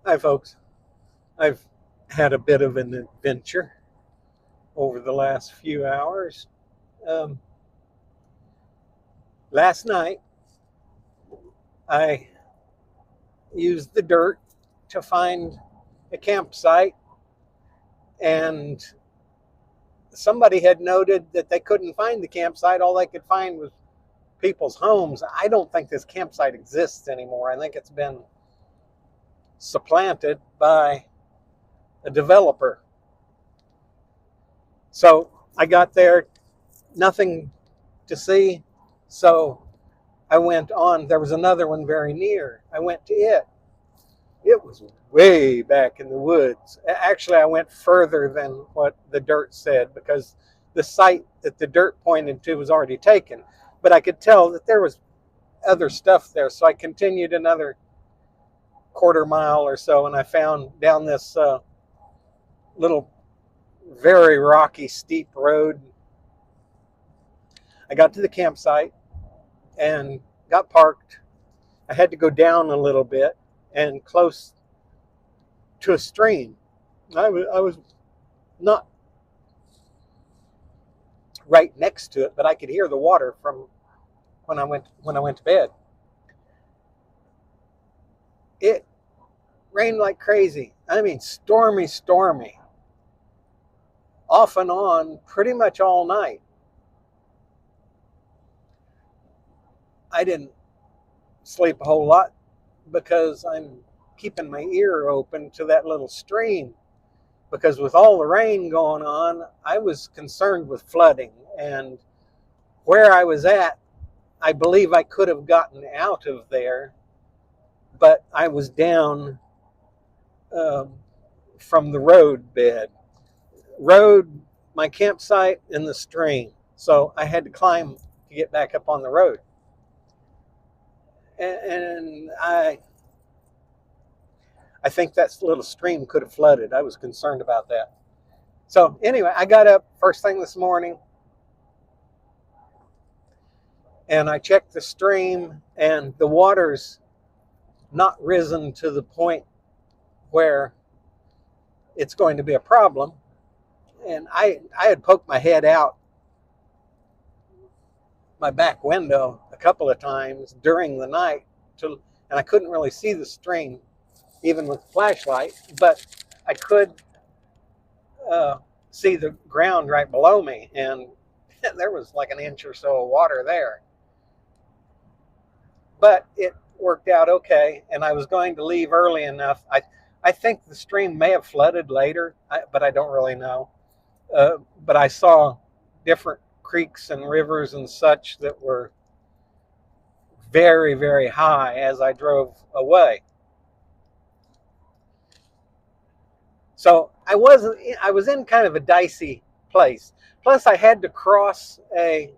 Hi, folks. I've had a bit of an adventure over the last few hours. Um, Last night, I used the dirt to find a campsite, and somebody had noted that they couldn't find the campsite. All they could find was people's homes. I don't think this campsite exists anymore. I think it's been supplanted by a developer. So I got there, nothing to see. So I went on. There was another one very near. I went to it. It was way back in the woods. Actually, I went further than what the dirt said because the site that the dirt pointed to was already taken. But I could tell that there was other stuff there. So I continued another quarter mile or so, and I found down this little, very rocky, steep road. I got to the campsite and got parked. I had to go down a little bit and close to a stream. I was not right next to it, but I could hear the water from when I went to bed. It rained like crazy. I mean, stormy, off and on, pretty much all night. I didn't sleep a whole lot because I'm keeping my ear open to that little stream. Because with all the rain going on, I was concerned with flooding. And where I was at, I believe I could have gotten out of there, but I was down um, from the road bed. Road, my campsite, and the stream. So I had to climb to get back up on the road. And I think that little stream could have flooded. I was concerned about that. So anyway, I got up first thing this morning and I checked the stream, and the water's not risen to the point where it's going to be a problem. And I had poked my head out my back window a couple of times during the night and I couldn't really see the stream even with the flashlight, but I could uh, see the ground right below me, and there was like an inch or so of water there. But it worked out okay, and I was going to leave early enough. I think the stream may have flooded later, but I don't really know. But I saw different creeks and rivers and such that were very, very high as I drove away. So I was in kind of a dicey place. Plus, I had to cross a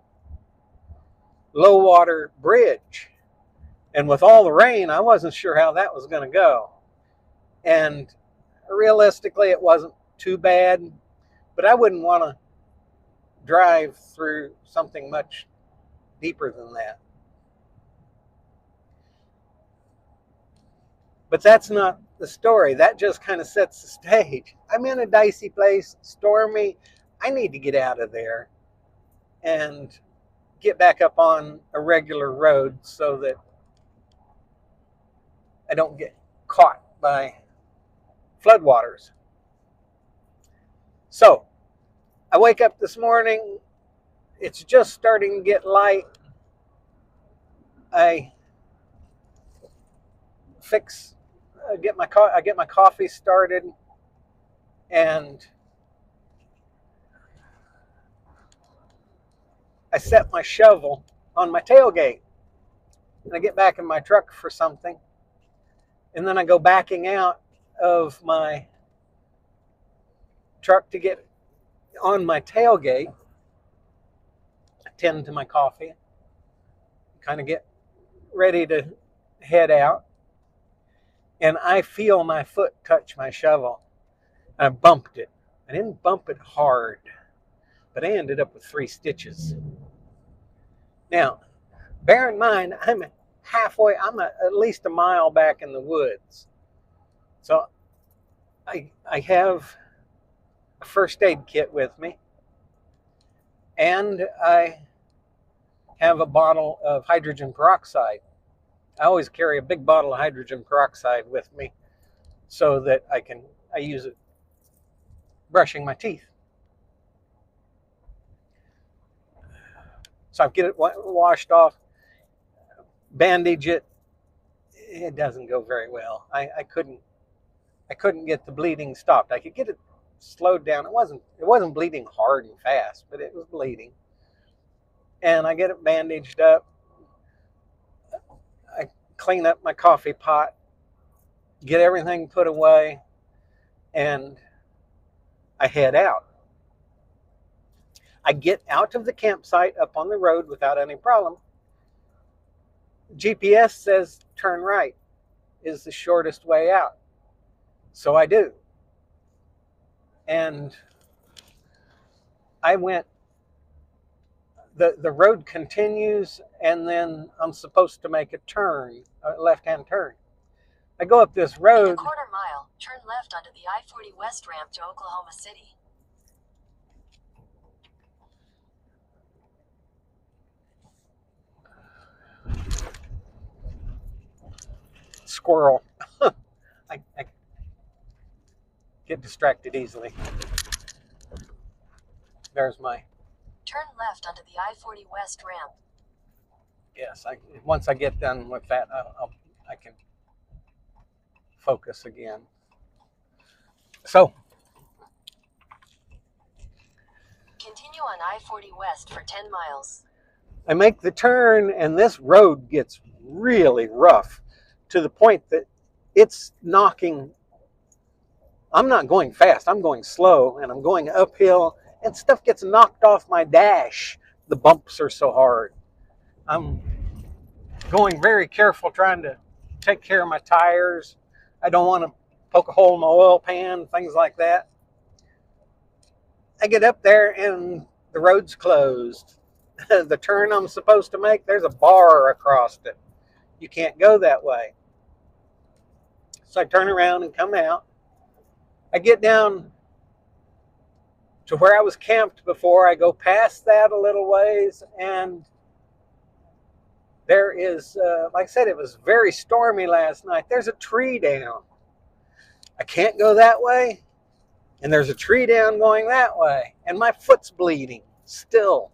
low water bridge, and with all the rain, I wasn't sure how that was going to go. And realistically, it wasn't too bad, but I wouldn't want to drive through something much deeper than that. But that's not the story. That just kind of sets the stage. I'm in a dicey place, stormy. I need to get out of there and get back up on a regular road so that I don't get caught by floodwaters. So I wake up this morning. It's just starting to get light. I get my coffee started, and I set my shovel on my tailgate, and I get back in my truck for something, and then I go backing out of my truck to get on my tailgate. I tend to my coffee, kind of get ready to head out, and I feel my foot touch my shovel. I bumped it. I didn't bump it hard, but I ended up with 3 stitches. Now, bear in mind, I'm at least a mile back in the woods. So I have a first aid kit with me, and I have a bottle of hydrogen peroxide. I always carry a big bottle of hydrogen peroxide with me so that I use it brushing my teeth. So I get it washed off, bandage it. It doesn't go very well. I couldn't get the bleeding stopped. I could get it slowed down. It wasn't bleeding hard and fast, but it was bleeding. And I get it bandaged up. I clean up my coffee pot, get everything put away, and I head out. I get out of the campsite up on the road without any problem. GPS says turn right is the shortest way out. So I do. And I went, the road continues, and then I'm supposed to make a turn, a left-hand turn. I go up this road. In a quarter mile, turn left onto the I-40 West ramp to Oklahoma City. Squirrel. I get distracted easily. There's my... Turn left onto the I-40 West ramp. Yes, once I get done with that, I can focus again. So, continue on I-40 West for 10 miles. I make the turn, and this road gets really rough to the point that it's knocking. I'm not going fast, I'm going slow, and I'm going uphill, and stuff gets knocked off my dash. The bumps are so hard. I'm going very careful, trying to take care of my tires. I don't want to poke a hole in my oil pan, things like that. I get up there, and the road's closed. The turn I'm supposed to make, there's a bar across it. You can't go that way. So I turn around and come out. I get down to where I was camped before. I go past that a little ways, and there is, like I said, it was very stormy last night. There's a tree down. I can't go that way, and there's a tree down going that way, and my foot's bleeding still.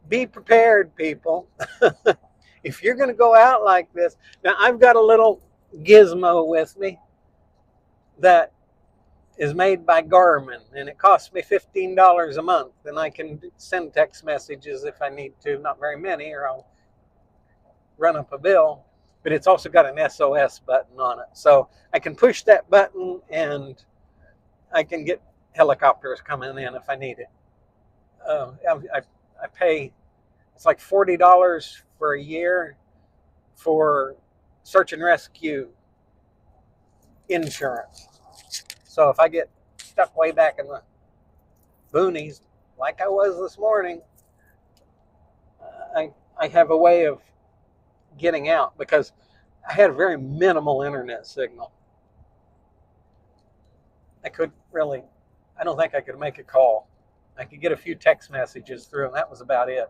Be prepared, people. If you're going to go out like this. Now, I've got a little gizmo with me that is made by Garmin, and it costs me $15 a month, and I can send text messages if I need to. Not very many, or I'll run up a bill. But it's also got an SOS button on it. So I can push that button, and I can get helicopters coming in if I need it. I pay, it's like $40 for a year for search and rescue insurance. So if I get stuck way back in the boonies, like I was this morning, I have a way of getting out, because I had a very minimal internet signal. I don't think I could make a call. I could get a few text messages through, and that was about it.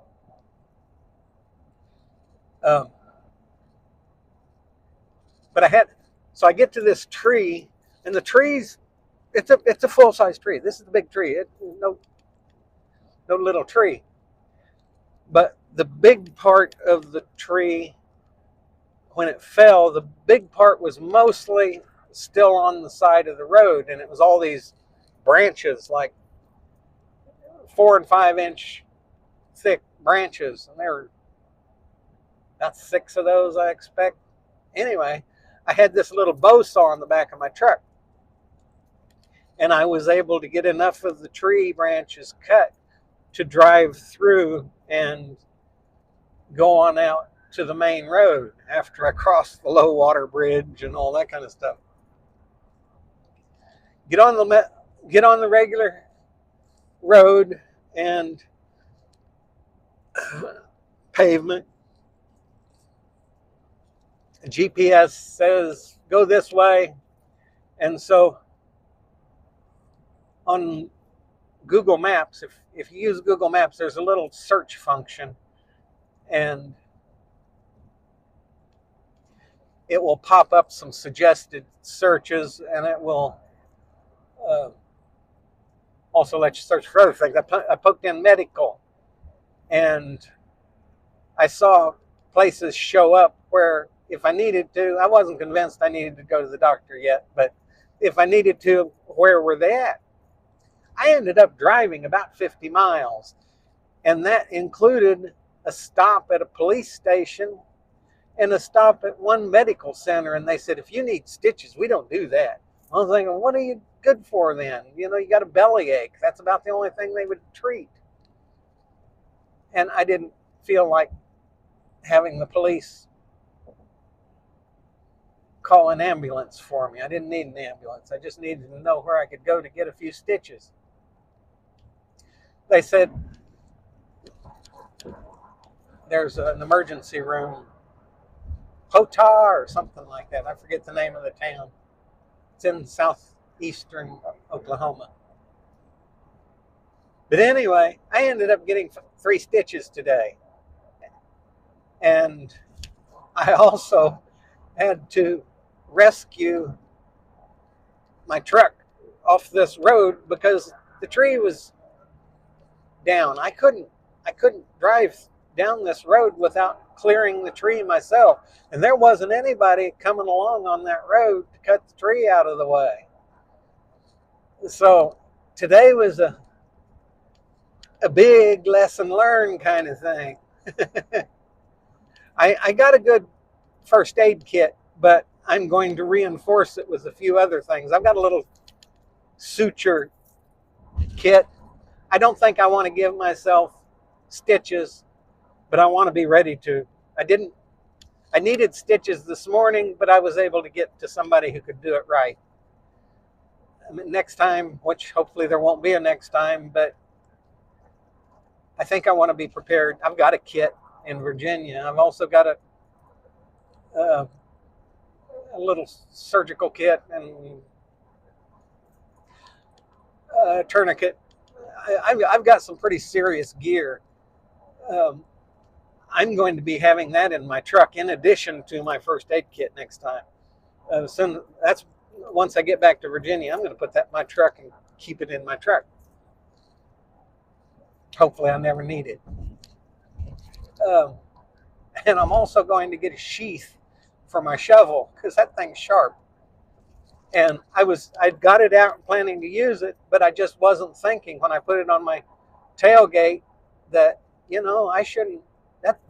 But so I get to this tree, and the tree's, it's a full-size tree. This is the big tree. No little tree. But the big part of the tree, when it fell, the big part was mostly still on the side of the road, and it was all these branches, like 4 and 5 inch thick branches, and there were about 6 of those, I expect. Anyway, I had this little bow saw on the back of my truck, and I was able to get enough of the tree branches cut to drive through and go on out to the main road after I crossed the low water bridge and all that kind of stuff. Get on the regular road and pavement, GPS says go this way. And so on Google Maps, if you use Google Maps, there's a little search function, and it will pop up some suggested searches, and it will also let you search for other things. I poked in medical, and I saw places show up where if I needed to, I wasn't convinced I needed to go to the doctor yet, but if I needed to, where were they at? I ended up driving about 50 miles, and that included a stop at a police station and a stop at one medical center. And they said, if you need stitches, we don't do that. I was thinking, what are you good for then? You know, you got a bellyache. That's about the only thing they would treat. And I didn't feel like having the police call an ambulance for me. I didn't need an ambulance. I just needed to know where I could go to get a few stitches. They said there's an emergency room, Potar or something like that. I forget the name of the town. It's in southeastern Oklahoma. But anyway, I ended up getting 3 stitches today. And I also had to rescue my truck off this road because the tree was down. I couldn't drive down this road without clearing the tree myself. And there wasn't anybody coming along on that road to cut the tree out of the way. So today was a big lesson learned kind of thing. I got a good first aid kit, but I'm going to reinforce it with a few other things. I've got a little suture kit. I don't think I want to give myself stitches, but I want to be ready to. I needed stitches this morning, but I was able to get to somebody who could do it right. I mean, next time, which hopefully there won't be a next time, but I think I want to be prepared. I've got a kit in Virginia. I've also got a little surgical kit and a tourniquet. I've got some pretty serious gear. I'm going to be having that in my truck in addition to my first aid kit next time. That's once I get back to Virginia, I'm going to put that in my truck and keep it in my truck. Hopefully I never need it. And I'm also going to get a sheath for my shovel because that thing's sharp. And I'd got it out planning to use it, but I just wasn't thinking when I put it on my tailgate that, you know, I shouldn't, that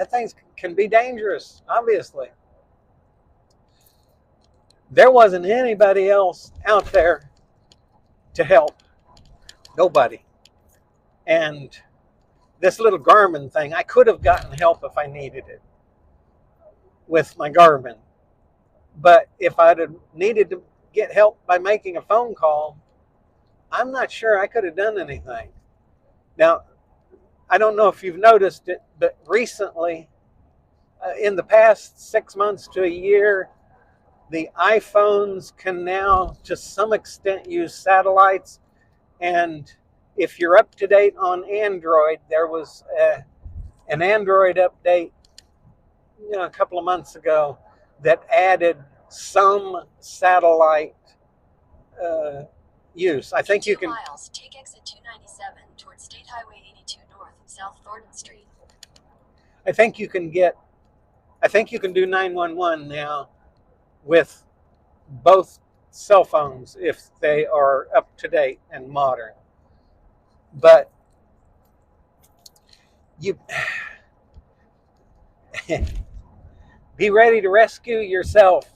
thing can be dangerous, obviously. There wasn't anybody else out there to help. Nobody. And this little Garmin thing, I could have gotten help if I needed it with my Garmin. But if I'd have needed to get help by making a phone call, I'm not sure I could have done anything. Now, I don't know if you've noticed it, but recently, in the past 6 months to a year, the iPhones can now, to some extent, use satellites. And if you're up to date on Android, there was an Android update a couple of months ago that added some satellite use. I think you can. 2 miles, take exit 297 towards State Highway 82 North, South Thornton Street. I think you can do 911 now with both cell phones if they are up to date and modern. But you be ready to rescue yourself